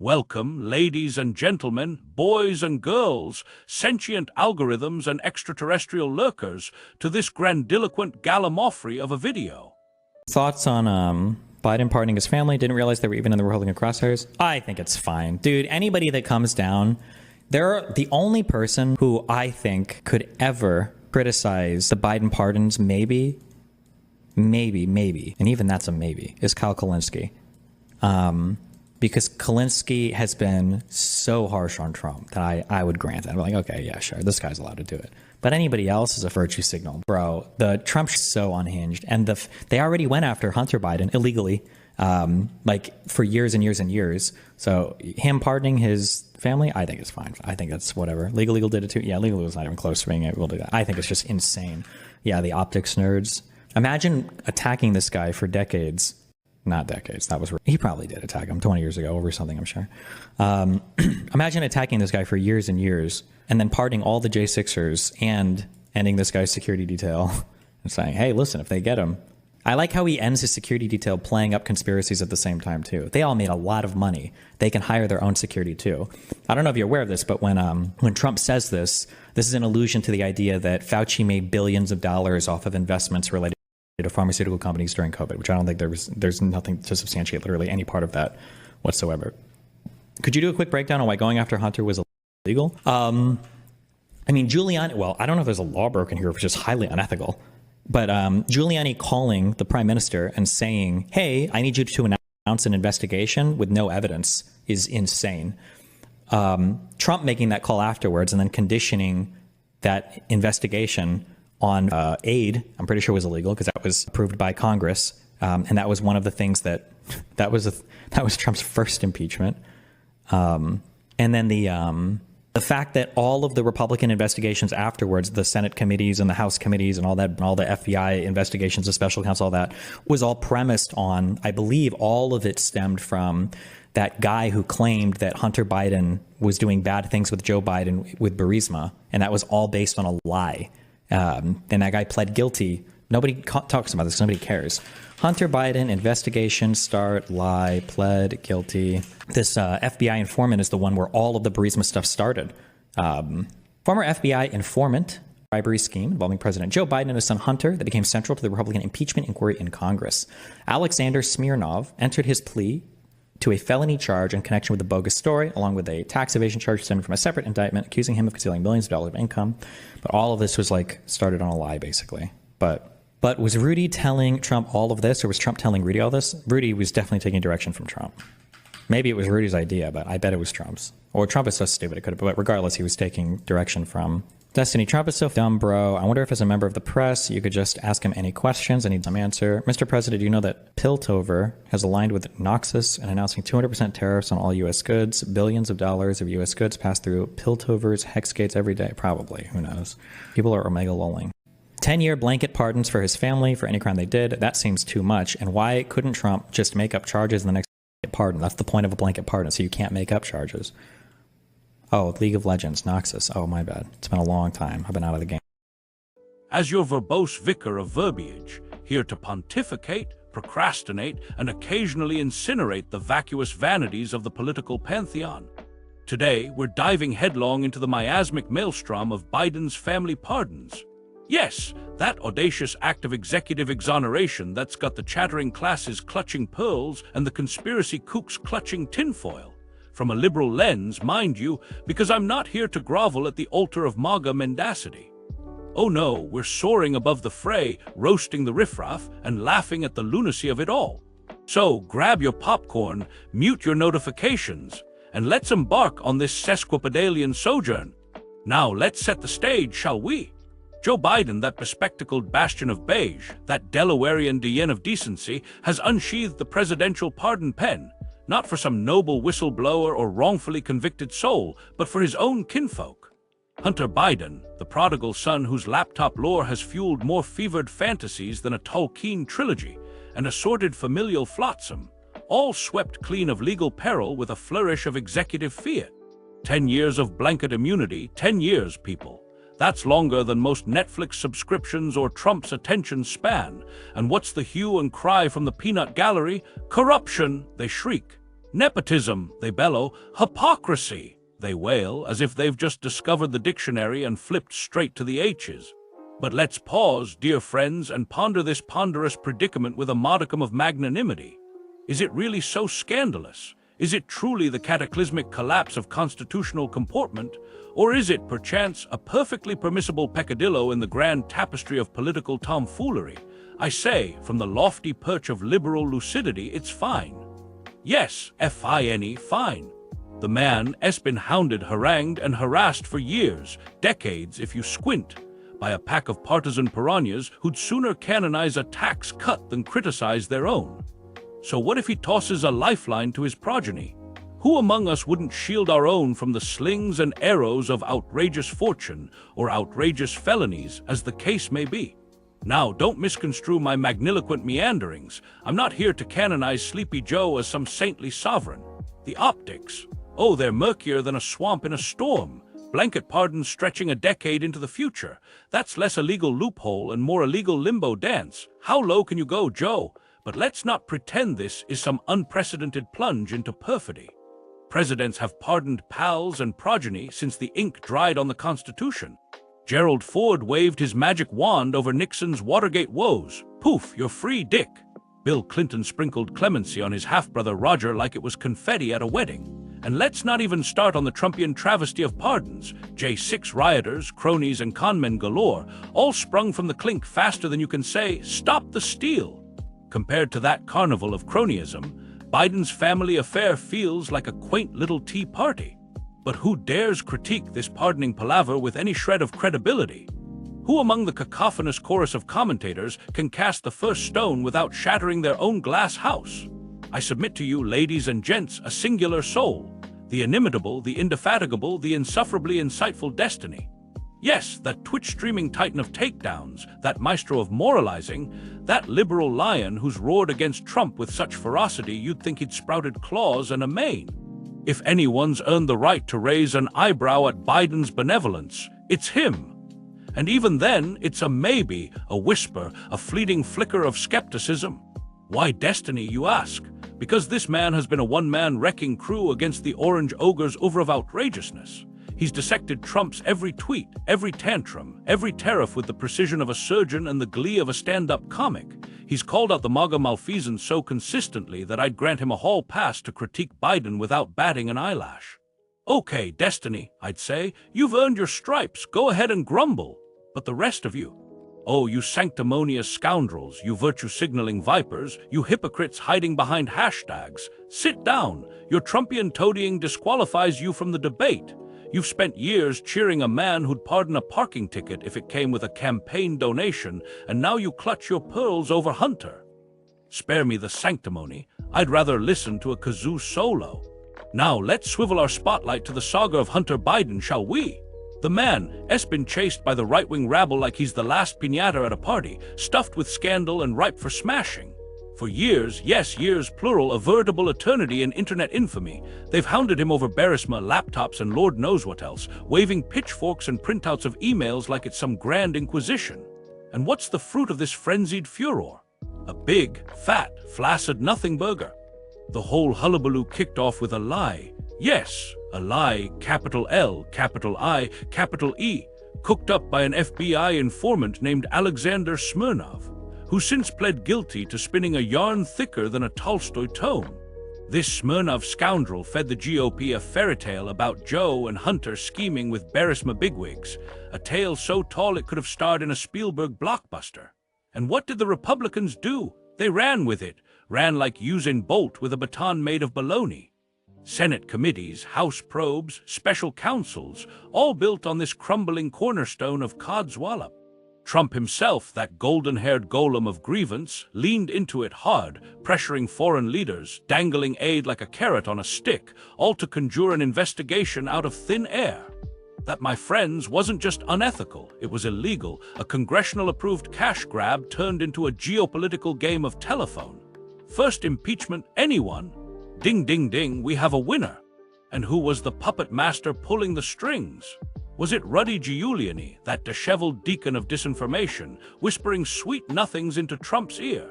Welcome, ladies and gentlemen, boys and girls, sentient algorithms and extraterrestrial lurkers, to this grandiloquent gallimaufry of a video. Thoughts on Biden pardoning his family? Didn't realize they were even in the Republican crosshairs. I think it's fine. Dude, anybody that comes down, they're the only person who I think could ever criticize the Biden pardons, maybe, and even that's a maybe, is Kyle Kulinsky. Because Kulinsky has been so harsh on Trump that I would grant that. I'm like, okay, yeah, sure, this guy's allowed to do it. But anybody else is a virtue signal. Bro, the Trump's so unhinged. And they already went after Hunter Biden illegally, like for years and years and years. So him pardoning his family, I think it's fine. I think that's whatever. Legal did it too. Yeah, Legal was not even close to being able to do that. I think it's just insane. Yeah, the optics nerds. Imagine attacking this guy for decades. Not decades. He probably did attack him 20 years ago over something, I'm sure. Imagine attacking this guy for years and years and then pardoning all the J6ers and ending this guy's security detail and saying, hey, listen, if they get him. I like how he ends his security detail playing up conspiracies at the same time, too. They all made a lot of money. They can hire their own security, too. I don't know if you're aware of this, but when Trump says this is an allusion to the idea that Fauci made billions of dollars off of investments related to pharmaceutical companies during COVID, which I don't think there's nothing to substantiate literally any part of that whatsoever. Could you do a quick breakdown on why going after Hunter was illegal? I mean, Giuliani, well, I don't know if there's a law broken here, which is highly unethical, but Giuliani calling the prime minister and saying, hey, I need you to announce an investigation with no evidence is insane. Trump making that call afterwards and then conditioning that investigation on aid, I'm pretty sure was illegal because that was approved by Congress, and that was one of the things that was Trump's first impeachment. And then the fact that all of the Republican investigations afterwards, the Senate committees and the House committees and all that, and all the FBI investigations, the special counsel, all that was all premised on, I believe, all of it stemmed from that guy who claimed that Hunter Biden was doing bad things with Joe Biden with Burisma, and that was all based on a lie. And that guy pled guilty. Nobody talks about this. Nobody cares. Hunter Biden investigation start, lie, pled guilty. This FBI informant is the one where all of the Burisma stuff started. Former FBI informant bribery scheme involving President Joe Biden and his son Hunter that became central to the Republican impeachment inquiry in Congress. Alexander Smirnov entered his plea to a felony charge in connection with the bogus story, along with a tax evasion charge stemming from a separate indictment accusing him of concealing millions of dollars of income. But all of this was started on a lie, basically. But was Rudy telling Trump all of this, or was Trump telling Rudy all this? Rudy was definitely taking direction from Trump. Maybe it was Rudy's idea, but I bet it was Trump's. Or Trump is so stupid it could have, but regardless, he was taking direction from Destiny. Trump is so dumb, bro. I wonder if as a member of the press, you could just ask him any questions. I need some answer. Mr. President, do you know that Piltover has aligned with Noxus and announcing 200% tariffs on all U.S. goods? Billions of dollars of U.S. goods pass through Piltover's hex gates every day. Probably. Who knows? People are omega lolling. 10-year blanket pardons for his family for any crime they did. That seems too much. And why couldn't Trump just make up charges in the next pardon? That's the point of a blanket pardon, so you can't make up charges. Oh, League of Legends, Noxus. Oh, my bad. It's been a long time. I've been out of the game. As your verbose vicar of verbiage, here to pontificate, procrastinate, and occasionally incinerate the vacuous vanities of the political pantheon. Today, we're diving headlong into the miasmic maelstrom of Biden's family pardons. Yes, that audacious act of executive exoneration that's got the chattering classes clutching pearls and the conspiracy kooks clutching tinfoil. From a liberal lens, mind you, because I'm not here to grovel at the altar of MAGA mendacity. Oh no, we're soaring above the fray, roasting the riffraff, and laughing at the lunacy of it all. So grab your popcorn, mute your notifications, and let's embark on this sesquipedalian sojourn. Now let's set the stage, shall we? Joe Biden, that bespectacled bastion of beige, that Delawarean Dian of decency, has unsheathed the presidential pardon pen, not for some noble whistleblower or wrongfully convicted soul, but for his own kinfolk. Hunter Biden, the prodigal son whose laptop lore has fueled more fevered fantasies than a Tolkien trilogy, and assorted familial flotsam, all swept clean of legal peril with a flourish of executive fiat. 10 years of blanket immunity, 10 years, people. That's longer than most Netflix subscriptions or Trump's attention span. And what's the hue and cry from the peanut gallery? Corruption, they shriek. Nepotism, they bellow. Hypocrisy, they wail, as if they've just discovered the dictionary and flipped straight to the H's. But let's pause, dear friends, and ponder this ponderous predicament with a modicum of magnanimity. Is it really so scandalous? Is it truly the cataclysmic collapse of constitutional comportment? Or is it, perchance, a perfectly permissible peccadillo in the grand tapestry of political tomfoolery? I say, from the lofty perch of liberal lucidity, it's fine. Yes, F-I-N-E, fine. The man has been hounded, harangued, and harassed for years, decades if you squint, by a pack of partisan piranhas who'd sooner canonize a tax cut than criticize their own. So what if he tosses a lifeline to his progeny? Who among us wouldn't shield our own from the slings and arrows of outrageous fortune or outrageous felonies, as the case may be? Now, don't misconstrue my magniloquent meanderings. I'm not here to canonize Sleepy Joe as some saintly sovereign. The optics, oh, they're murkier than a swamp in a storm. Blanket pardons stretching a decade into the future. That's less a legal loophole and more a legal limbo dance. How low can you go, Joe? But let's not pretend this is some unprecedented plunge into perfidy. Presidents have pardoned pals and progeny since the ink dried on the Constitution. Gerald Ford waved his magic wand over Nixon's Watergate woes. Poof, you're free, Dick. Bill Clinton sprinkled clemency on his half-brother Roger like it was confetti at a wedding. And let's not even start on the Trumpian travesty of pardons. J6 rioters, cronies, and conmen galore, all sprung from the clink faster than you can say, "Stop the steal." Compared to that carnival of cronyism, Biden's family affair feels like a quaint little tea party. But who dares critique this pardoning palaver with any shred of credibility? Who among the cacophonous chorus of commentators can cast the first stone without shattering their own glass house? I submit to you, ladies and gents, a singular soul, the inimitable, the indefatigable, the insufferably insightful Destiny. Yes, that Twitch-streaming titan of takedowns, that maestro of moralizing, that liberal lion who's roared against Trump with such ferocity you'd think he'd sprouted claws and a mane. If anyone's earned the right to raise an eyebrow at Biden's benevolence, it's him. And even then, it's a maybe, a whisper, a fleeting flicker of skepticism. Why Destiny, you ask? Because this man has been a one-man wrecking crew against the orange ogre's oeuvre of outrageousness. He's dissected Trump's every tweet, every tantrum, every tariff with the precision of a surgeon and the glee of a stand-up comic. He's called out the MAGA malfeasance so consistently that I'd grant him a hall pass to critique Biden without batting an eyelash. Okay, Destiny, I'd say, you've earned your stripes, go ahead and grumble. But the rest of you? Oh, you sanctimonious scoundrels, you virtue-signaling vipers, you hypocrites hiding behind hashtags. Sit down. Your Trumpian toadying disqualifies you from the debate. You've spent years cheering a man who'd pardon a parking ticket if it came with a campaign donation, and now you clutch your pearls over Hunter. Spare me the sanctimony. I'd rather listen to a kazoo solo. Now let's swivel our spotlight to the saga of Hunter Biden, shall we? The man has been chased by the right-wing rabble like he's the last piñata at a party, stuffed with scandal and ripe for smashing. For years, yes, years plural, a veritable eternity in internet infamy, they've hounded him over Burisma, laptops, and Lord knows what else, waving pitchforks and printouts of emails like it's some grand inquisition. And what's the fruit of this frenzied furor? A big, fat, flaccid nothing burger. The whole hullabaloo kicked off with a lie. Yes, a lie, capital L, capital I, capital E, cooked up by an FBI informant named Alexander Smirnov, who since pled guilty to spinning a yarn thicker than a Tolstoy tome. This Smirnov scoundrel fed the GOP a fairy tale about Joe and Hunter scheming with Burisma bigwigs, a tale so tall it could have starred in a Spielberg blockbuster. And what did the Republicans do? They ran with it, ran like Usain Bolt with a baton made of baloney. Senate committees, House probes, special counsels, all built on this crumbling cornerstone of Codswallop. Trump himself, that golden-haired golem of grievance, leaned into it hard, pressuring foreign leaders, dangling aid like a carrot on a stick, all to conjure an investigation out of thin air. That, my friends, wasn't just unethical, it was illegal, a congressional-approved cash grab turned into a geopolitical game of telephone. First impeachment, anyone? Ding, ding, ding, we have a winner. And who was the puppet master pulling the strings? Was it Rudy Giuliani, that disheveled deacon of disinformation, whispering sweet nothings into Trump's ear?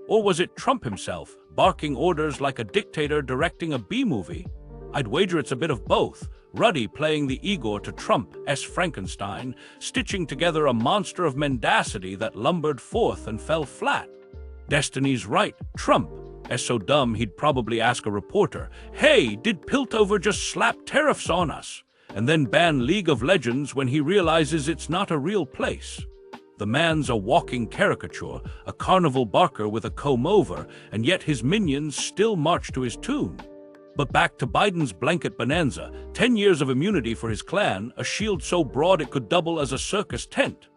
Or was it Trump himself, barking orders like a dictator directing a B-movie? I'd wager it's a bit of both. Ruddy playing the Igor to Trump's Frankenstein, stitching together a monster of mendacity that lumbered forth and fell flat. Destiny's right, Trump is so dumb he'd probably ask a reporter, "Hey, did Piltover just slap tariffs on us?" and then ban League of Legends when he realizes it's not a real place. The man's a walking caricature, a carnival barker with a comb-over, and yet his minions still march to his tune. But back to Biden's blanket bonanza, 10 years of immunity for his clan, a shield so broad it could double as a circus tent.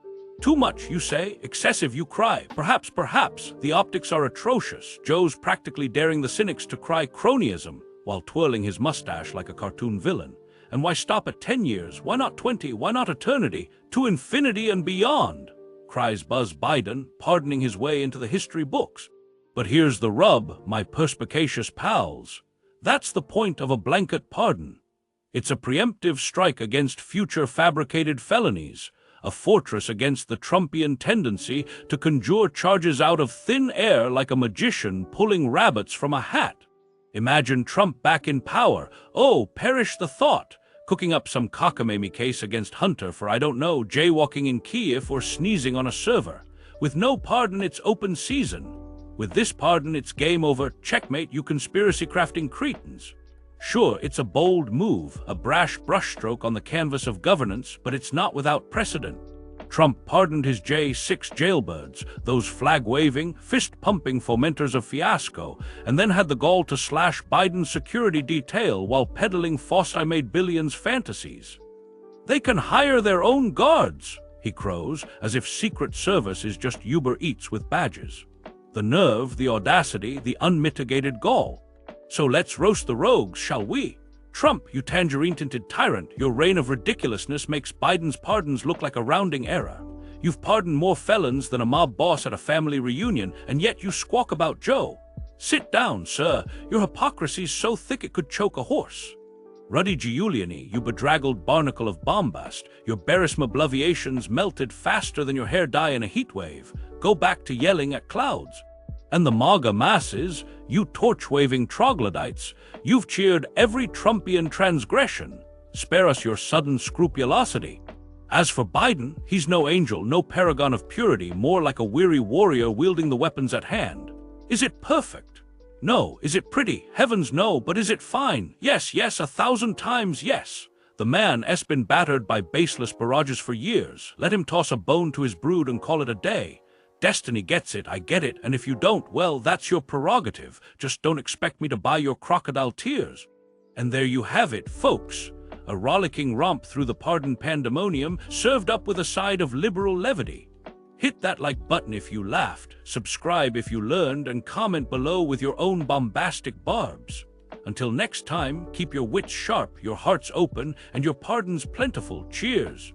Too much, you say, excessive, you cry. Perhaps, the optics are atrocious. Joe's practically daring the cynics to cry cronyism, while twirling his mustache like a cartoon villain. And why stop at 10 years? Why not 20? Why not eternity? To infinity and beyond, cries Buzz Biden, pardoning his way into the history books. But here's the rub, my perspicacious pals. That's the point of a blanket pardon. It's a preemptive strike against future fabricated felonies, a fortress against the Trumpian tendency to conjure charges out of thin air like a magician pulling rabbits from a hat. Imagine Trump back in power. Oh, perish the thought. Cooking up some cockamamie case against Hunter for, I don't know, jaywalking in Kiev or sneezing on a server. With no pardon, it's open season. With this pardon, it's game over. Checkmate, you conspiracy-crafting cretins. Sure, it's a bold move, a brash brushstroke on the canvas of governance, but it's not without precedent. Trump pardoned his J6 jailbirds, those flag-waving, fist-pumping fomenters of fiasco, and then had the gall to slash Biden's security detail while peddling Foss-I-Made Billions fantasies. They can hire their own guards, he crows, as if Secret Service is just Uber Eats with badges. The nerve, the audacity, the unmitigated gall. So let's roast the rogues, shall we? Trump, you tangerine-tinted tyrant, your reign of ridiculousness makes Biden's pardons look like a rounding error. You've pardoned more felons than a mob boss at a family reunion, and yet you squawk about Joe. Sit down, sir. Your hypocrisy's so thick it could choke a horse. Ruddy Giuliani, you bedraggled barnacle of bombast, your Berisma bloviations melted faster than your hair dye in a heat wave. Go back to yelling at clouds. And the MAGA masses, you torch-waving troglodytes, you've cheered every Trumpian transgression. Spare us your sudden scrupulosity. As for Biden, he's no angel, no paragon of purity, more like a weary warrior wielding the weapons at hand. Is it perfect? No. Is it pretty? Heavens no. But is it fine? Yes, 1,000 times yes. The man has been battered by baseless barrages for years. Let him toss a bone to his brood and call it a day. Destiny gets it, I get it, and if you don't, well, that's your prerogative. Just don't expect me to buy your crocodile tears. And there you have it, folks. A rollicking romp through the pardon pandemonium, served up with a side of liberal levity. Hit that like button if you laughed, subscribe if you learned, and comment below with your own bombastic barbs. Until next time, keep your wits sharp, your hearts open, and your pardons plentiful. Cheers.